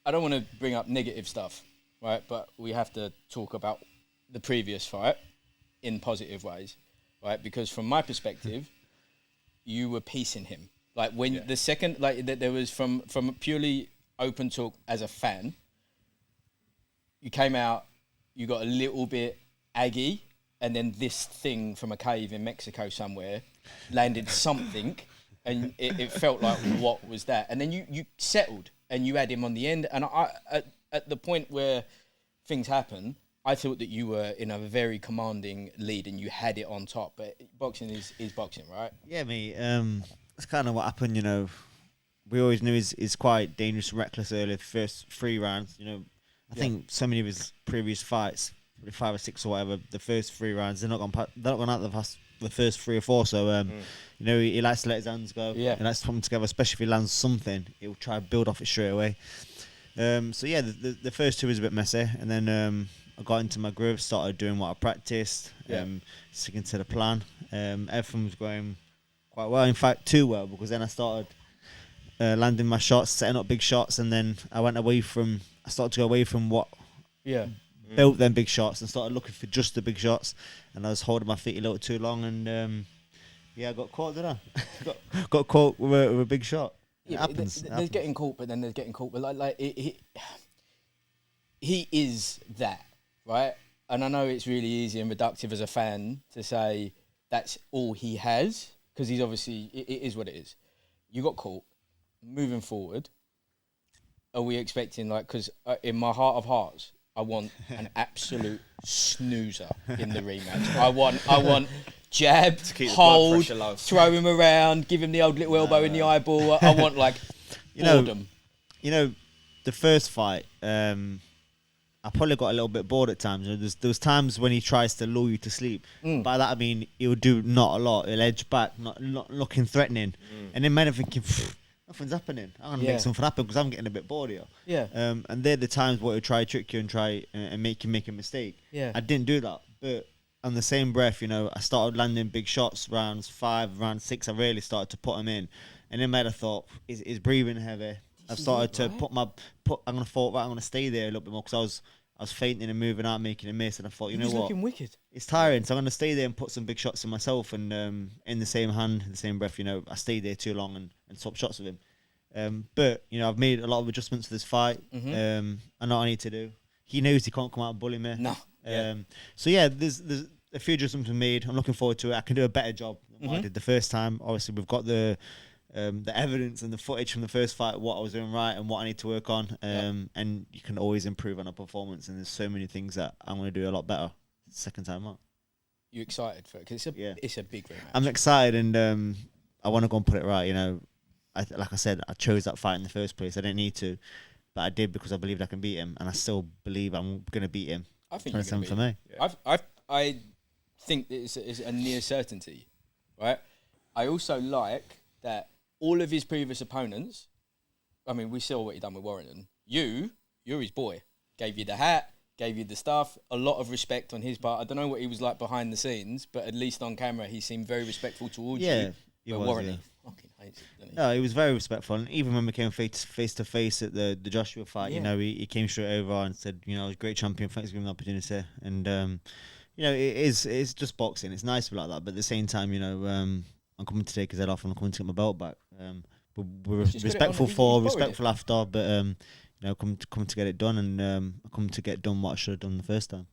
I don't want to bring up negative stuff, right? But we have to talk about the previous fight in positive ways, right? Because from my perspective, you were piecing him. Like when the second, like there was from a purely open talk as a fan, you came out, you got a little bit aggy, and then this thing from a cave in Mexico somewhere landed something, and it felt like, what was that? And then you settled, and you had him on the end. And at the point where things happen, I thought that you were in a very commanding lead, and you had it on top. But boxing is boxing, right? Yeah, mate. That's kind of what happened, you know. We always knew he's quite dangerous and reckless early, the first 3 rounds, you know. I think so many of his previous fights, 5 or 6 or whatever, the first 3 rounds, they're not gone out the first 3 or 4. So, you know, he likes to let his hands go. Yeah. He likes to put them together, especially if he lands something, he'll try to build off it straight away. So, yeah, the first 2 was a bit messy. And then I got into my groove, started doing what I practiced, sticking to the plan. Everything was going quite well. In fact, too well, because then I started landing my shots, setting up big shots, and then I started to go away from what built them big shots and started looking for just the big shots, and I was holding my feet a little too long, and I got caught, didn't I? got caught with a big shot. It happens. There's getting caught, but then there's getting caught. But he is that, right? And I know it's really easy and reductive as a fan to say that's all he has, because he's obviously, it is what it is. You got caught. Moving forward, are we expecting, like, because in my heart of hearts, I want an absolute snoozer in the rematch. I want jab, hold, throw him around, give him the old little elbow in the eyeball. I want, like, boredom. You know, the first fight, I probably got a little bit bored at times. You know, there's times when he tries to lure you to sleep. By that I mean he'll do not a lot. He'll edge back, not looking threatening, and then men are thinking, nothing's happening. I'm gonna make something happen because I'm getting a bit bored here. Yeah. And they're the times where he'll try to trick you and try and make you make a mistake. Yeah. I didn't do that, but on the same breath, you know, I started landing big shots. Rounds 5, round 6, I really started to put him in, and then I thought, is breathing heavy. I've started to I'm gonna fall right. I'm gonna stay there a little bit more because I was fainting and moving out, making a miss, and I thought, you know what? Looking wicked. It's tiring, so I'm gonna stay there and put some big shots in myself. And in the same hand, in the same breath, you know, I stayed there too long and swapped shots with him. But you know, I've made a lot of adjustments to this fight. I know what I need to do. He knows he can't come out and bully me. No. So yeah, there's a few adjustments we made. I'm looking forward to it. I can do a better job than what I did the first time. Obviously, we've got the evidence and the footage from the first fight, what I was doing right and what I need to work on. And you can always improve on a performance. And there's so many things that I'm going to do a lot better second time out. You excited for it? Because it's a big rematch. I'm excited, and I want to go and put it right. You know, like I said, I chose that fight in the first place. I didn't need to, but I did because I believed I can beat him, and I still believe I'm going to beat him. I think you're going to beat him. Yeah. I think it's a near certainty, right? I also like that all of his previous opponents, I mean, we saw what he done with Warrington. You're his boy. Gave you the hat, gave you the stuff, a lot of respect on his part. I don't know what he was like behind the scenes, but at least on camera, he seemed very respectful towards you. He was, Warrington fucking hates it, didn't he? No, he was very respectful. And even when we came face to face at the Joshua fight, you know, he came straight over and said, you know, I was a great champion, thanks for giving me the opportunity. And, you know, it's just boxing. It's nice to be like that. But at the same time, you know, I'm coming to take his head off and I'm coming to get my belt back. But we're respectful after, but you know, come to get it done, and I come to get done what I should have done the first time.